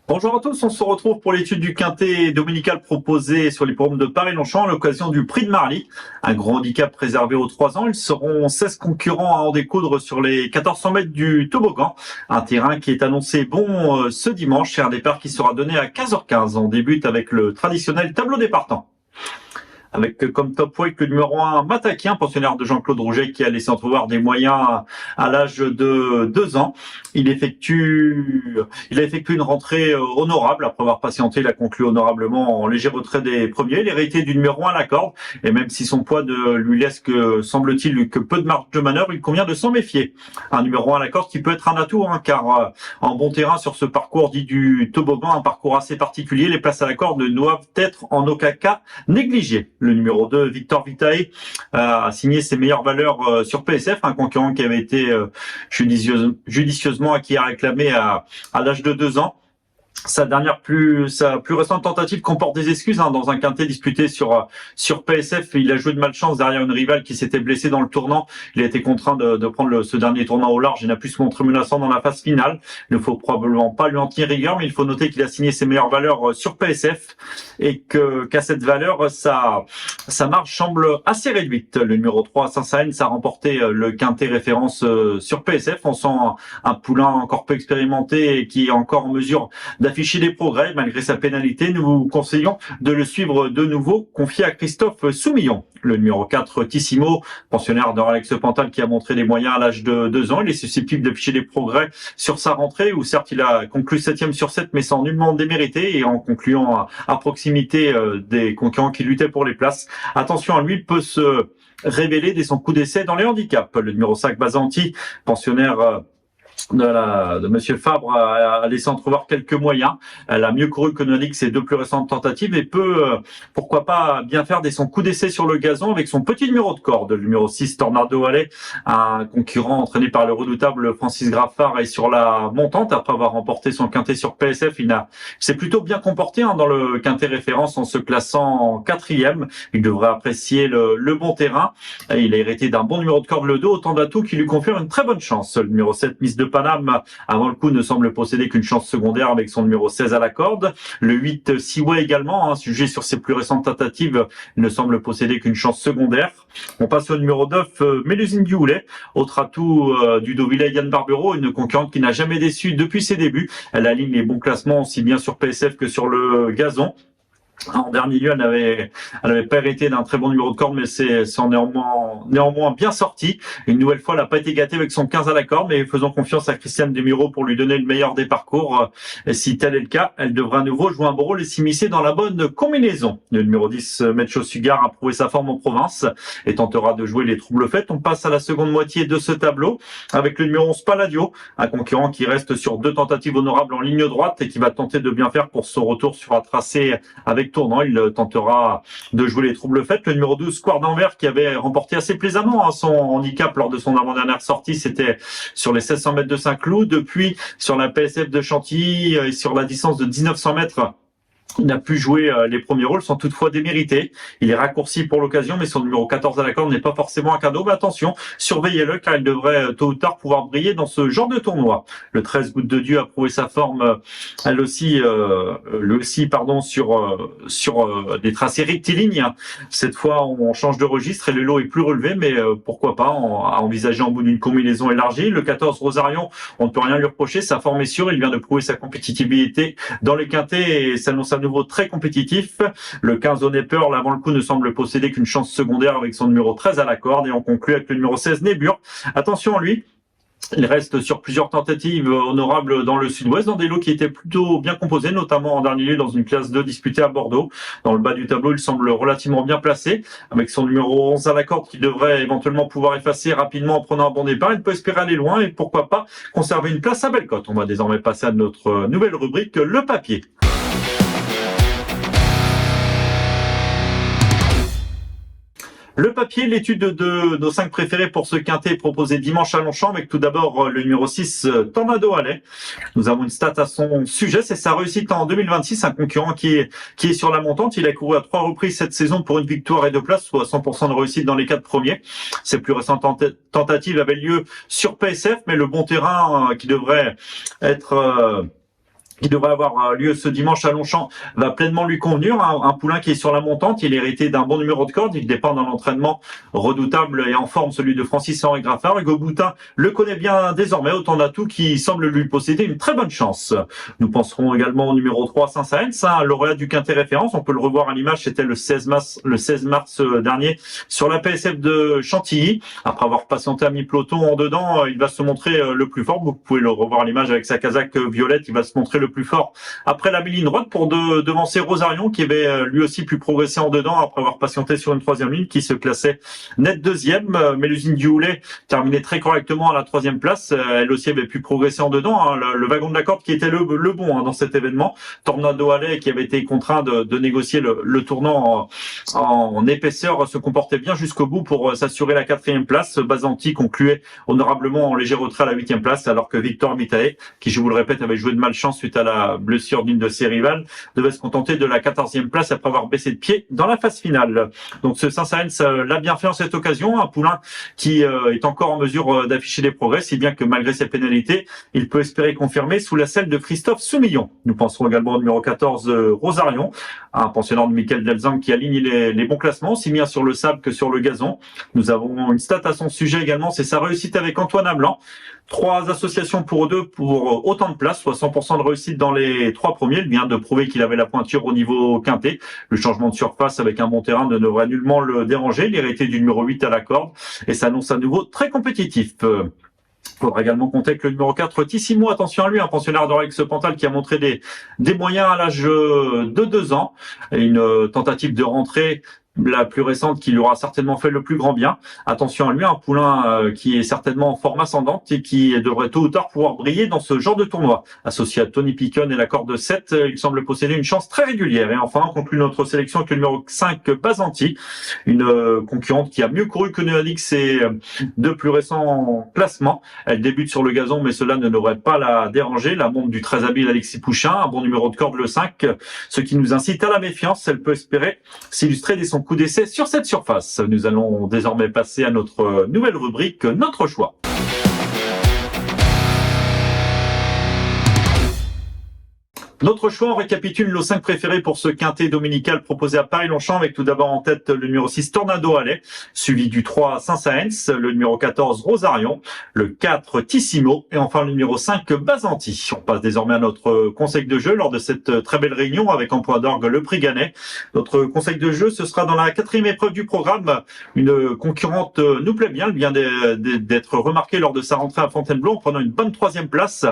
Bonjour à tous, on se retrouve pour l'étude du quintet dominical proposé sur l'hippodrome de Paris-Longchamp à l'occasion du Prix de Marly. Un grand handicap réservé aux 3 ans. Ils seront 16 concurrents à en découdre sur les 1400 mètres du toboggan. Un terrain qui est annoncé bon ce dimanche et un départ qui sera donné à 15h15. On débute avec le traditionnel tableau des partants. Avec comme top weight le numéro 1, Matakien, pensionnaire de Jean-Claude Rouget, qui a laissé entrevoir des moyens à l'âge de 2 ans. Il a effectué une rentrée honorable. Après avoir patienté, il a conclu honorablement en léger retrait des premiers. Il est hérité du numéro 1 à la corde. Et même si son poids ne lui laisse que, semble-t-il, que peu de marge de manœuvre, il convient de s'en méfier. Un numéro 1 à la corde qui peut être un atout, car en bon terrain sur ce parcours dit du toboggan, un parcours assez particulier, les places à la corde ne doivent être en aucun cas négligées. Le numéro 2, Victor Vitae, a signé ses meilleures valeurs sur PSF, un concurrent qui avait été judicieusement acquis à réclamer à l'âge de 2 ans. Sa plus récente tentative comporte des excuses dans un quintet disputé sur PSF. Il a joué de malchance derrière une rivale qui s'était blessée dans le tournant. Il a été contraint de prendre ce dernier tournant au large et n'a pu se montrer menaçant dans la phase finale. Il ne faut probablement pas lui en tenir rigueur, mais il faut noter qu'il a signé ses meilleures valeurs sur PSF et qu'à cette valeur, sa marge semble assez réduite. Le numéro 3, Saint-Saëns, a remporté le quintet référence sur PSF. On sent un poulain encore peu expérimenté et qui est encore en mesure d'afficher des progrès malgré sa pénalité. Nous vous conseillons de le suivre de nouveau, confié à Christophe Soumillon. Le numéro 4, Tissimo, pensionnaire de Alex Pantal, qui a montré des moyens à l'âge de 2 ans. Il est susceptible d'afficher des progrès sur sa rentrée, où certes il a conclu 7e sur 7, mais sans nullement démériter et en concluant à proximité des concurrents qui luttaient pour les places. Attention à lui, il peut se révéler dès son coup d'essai dans les handicaps. Le numéro 5, Bazanti, pensionnaire de Monsieur Fabre, a laissé entrevoir quelques moyens. Elle a mieux couru que Nolix ses 2 plus récentes tentatives et peut, pourquoi pas, bien faire dès son coup d'essai sur le gazon avec son petit numéro de corde. Le numéro 6, Tornado Alley, un concurrent entraîné par le redoutable Francis Graffard, est sur la montante après avoir remporté son quintet sur PSF. Il s'est plutôt bien comporté dans le quintet référence en se classant 4e. Il devrait apprécier le bon terrain. Il a hérité d'un bon numéro de corde le dos, autant d'atouts qui lui confèrent une très bonne chance. Le numéro 7, Miss de Paname, avant le coup, ne semble posséder qu'une chance secondaire avec son numéro 16 à la corde. Le 8, Seaway également, sujet sur ses plus récentes tentatives, ne semble posséder qu'une chance secondaire. On passe au numéro 9, Mélusine Duhoulet, autre atout du Deauvillais Yann Barbero, une concurrente qui n'a jamais déçu depuis ses débuts. Elle aligne les bons classements aussi bien sur PSF que sur le gazon. En dernier lieu, elle n'avait pas hérité d'un très bon numéro de corde, mais c'est néanmoins bien sorti. Une nouvelle fois, elle n'a pas été gâtée avec son 15 à la corde, mais faisons confiance à Christiane Desmureaux pour lui donner le meilleur des parcours. Et si tel est le cas, elle devra à nouveau jouer un bon rôle et s'immiscer dans la bonne combinaison. Le numéro 10, Metcho Sugar, a prouvé sa forme en province et tentera de jouer les troubles faits. On passe à la seconde moitié de ce tableau avec le numéro 11, Palladio, un concurrent qui reste sur 2 tentatives honorables en ligne droite et qui va tenter de bien faire pour son retour sur un tracé avec tournant. Il tentera de jouer les troubles faits. Le numéro 12, Square d'Anvers, qui avait remporté assez plaisamment son handicap lors de son avant-dernière sortie, c'était sur les 1600 mètres de Saint-Cloud. Depuis, sur la PSF de Chantilly et sur la distance de 1900 mètres, il n'a pu jouer les premiers rôles sans toutefois démériter. Il est raccourci pour l'occasion, mais son numéro 14 à la corde n'est pas forcément un cadeau. Mais attention, surveillez-le, car il devrait tôt ou tard pouvoir briller dans ce genre de tournoi. Le 13, Goutte de Dieu, a prouvé sa forme, lui aussi, sur des tracés rectilignes. Cette fois, on change de registre et le lot est plus relevé, mais pourquoi pas à envisager en bout d'une combinaison élargie. Le 14, Rosarion, on ne peut rien lui reprocher. Sa forme est sûre. Il vient de prouver sa compétitivité dans les quintets et s'annonce à nouveau très compétitif. Le 15, Oneper, avant le coup, ne semble posséder qu'une chance secondaire avec son numéro 13 à la corde. Et on conclut avec le numéro 16, Nébur. Attention à lui. Il reste sur plusieurs tentatives honorables dans le sud-ouest, dans des lots qui étaient plutôt bien composés, notamment en dernier lieu dans une classe 2 disputée à Bordeaux. Dans le bas du tableau, il semble relativement bien placé, avec son numéro 11 à la corde qui devrait éventuellement pouvoir effacer rapidement en prenant un bon départ. Il peut espérer aller loin et pourquoi pas conserver une place à Bellecote. On va désormais passer à notre nouvelle rubrique, le papier. Le papier, l'étude de nos 5 préférés pour ce quintet est proposée dimanche à Longchamp avec tout d'abord le numéro 6, Tornado Alley. Nous avons une stat à son sujet, c'est sa réussite en 2026, un concurrent qui est sur la montante. Il a couru à 3 reprises cette saison pour une victoire et 2 places, soit 100% de réussite dans les 4 premiers. Ses plus récentes tentatives avaient lieu sur PSF, mais le bon terrain qui devrait avoir lieu ce dimanche à Longchamp va pleinement lui convenir. Un poulain qui est sur la montante, il est hérité d'un bon numéro de corde, il dépend d'un entraînement redoutable et en forme, celui de Francis-Henri Graffard. Hugo Boutin le connaît bien désormais, autant d'atouts qui semble lui posséder une très bonne chance. Nous penserons également au numéro 3, Saint-Saëns, un lauréat du quintet référence. On peut le revoir à l'image, c'était le 16 mars dernier sur la PSF de Chantilly. Après avoir patienté à mi-peloton en dedans, il va se montrer le plus fort. Vous pouvez le revoir à l'image avec sa casaque violette, il va se montrer le plus fort après la ligne droite pour devancer Rosarion qui avait lui aussi pu progresser en dedans après avoir patienté sur une 3e ligne, qui se classait net 2e. Mélusine Dioulay terminait très correctement à la 3e place, elle aussi avait pu progresser en dedans, le wagon de la corde qui était le bon dans cet événement. Tornado Alley qui avait été contraint de négocier le tournant en épaisseur se comportait bien jusqu'au bout pour s'assurer la 4e place. Bazanti concluait honorablement en léger retrait à la 8e place, alors que Victor Mitae, qui je vous le répète avait joué de malchance suite à la blessure d'une de ses rivales, devait se contenter de la 14e place après avoir baissé de pied dans la phase finale. Donc ce Saint-Saëns l'a bien fait en cette occasion, un poulain qui est encore en mesure d'afficher des progrès, si bien que malgré ses pénalités, il peut espérer confirmer sous la selle de Christophe Soumillon. Nous penserons également au numéro 14, Rosarion, un pensionnaire de Michael Delzang qui aligne les bons classements, aussi bien sur le sable que sur le gazon. Nous avons une stat à son sujet également, c'est sa réussite avec Antoine Ablan. 3 associations pour 2 pour autant de places, soit 100% de réussite dans les 3 premiers. Il vient de prouver qu'il avait la pointure au niveau quintet. Le changement de surface avec un bon terrain ne devrait nullement le déranger. Il est hérité du numéro 8 à la corde et s'annonce à nouveau très compétitif. Il faudra également compter avec le numéro 4, Tissimo, attention à lui, un pensionnaire d'Orex Pantal qui a montré des moyens à l'âge de 2 ans. Une tentative de rentrée la plus récente qui lui aura certainement fait le plus grand bien. Attention à lui, un poulain qui est certainement en forme ascendante et qui devrait tôt ou tard pouvoir briller dans ce genre de tournoi. Associé à Tony Picon et la corde de 7, il semble posséder une chance très régulière. Et enfin, on conclut notre sélection avec le numéro 5, Bazanti, une concurrente qui a mieux couru que Neonix et de plus récents classements. Elle débute sur le gazon, mais cela ne devrait pas la déranger. La montre du très habile Alexis Pouchin, un bon numéro de corde, le 5, ce qui nous incite à la méfiance. Elle peut espérer s'illustrer dès son coup d'essai sur cette surface. Nous allons désormais passer à notre nouvelle rubrique, notre choix. Notre choix, on récapitule nos 5 préférés pour ce quintet dominical proposé à Paris-Longchamp, avec tout d'abord en tête le numéro 6, Tornado Alley, suivi du 3, Saint-Saëns, le numéro 14, Rosarion, le 4, Tissimo, et enfin le numéro 5, Bazanti. On passe désormais à notre conseil de jeu lors de cette très belle réunion avec en point d'orgue le prix Gannet. Notre conseil de jeu, ce sera dans la 4e épreuve du programme. Une concurrente nous plaît bien, elle vient d'être remarquée lors de sa rentrée à Fontainebleau en prenant une bonne 3e place.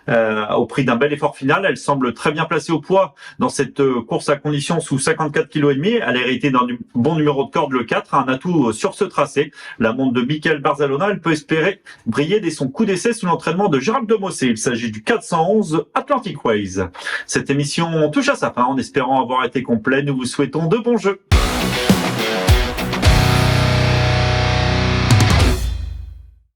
Au prix d'un bel effort final. Elle semble très bien placée au poids dans cette course à condition sous 54,5 kg. Elle a hérité d'un bon numéro de corde, le 4, un atout sur ce tracé. La montre de Michael Barzalona, elle peut espérer briller dès son coup d'essai sous l'entraînement de Gérald de Mossé. Il s'agit du 411 Atlantic Ways. Cette émission touche à sa fin en espérant avoir été complet. Nous vous souhaitons de bons jeux.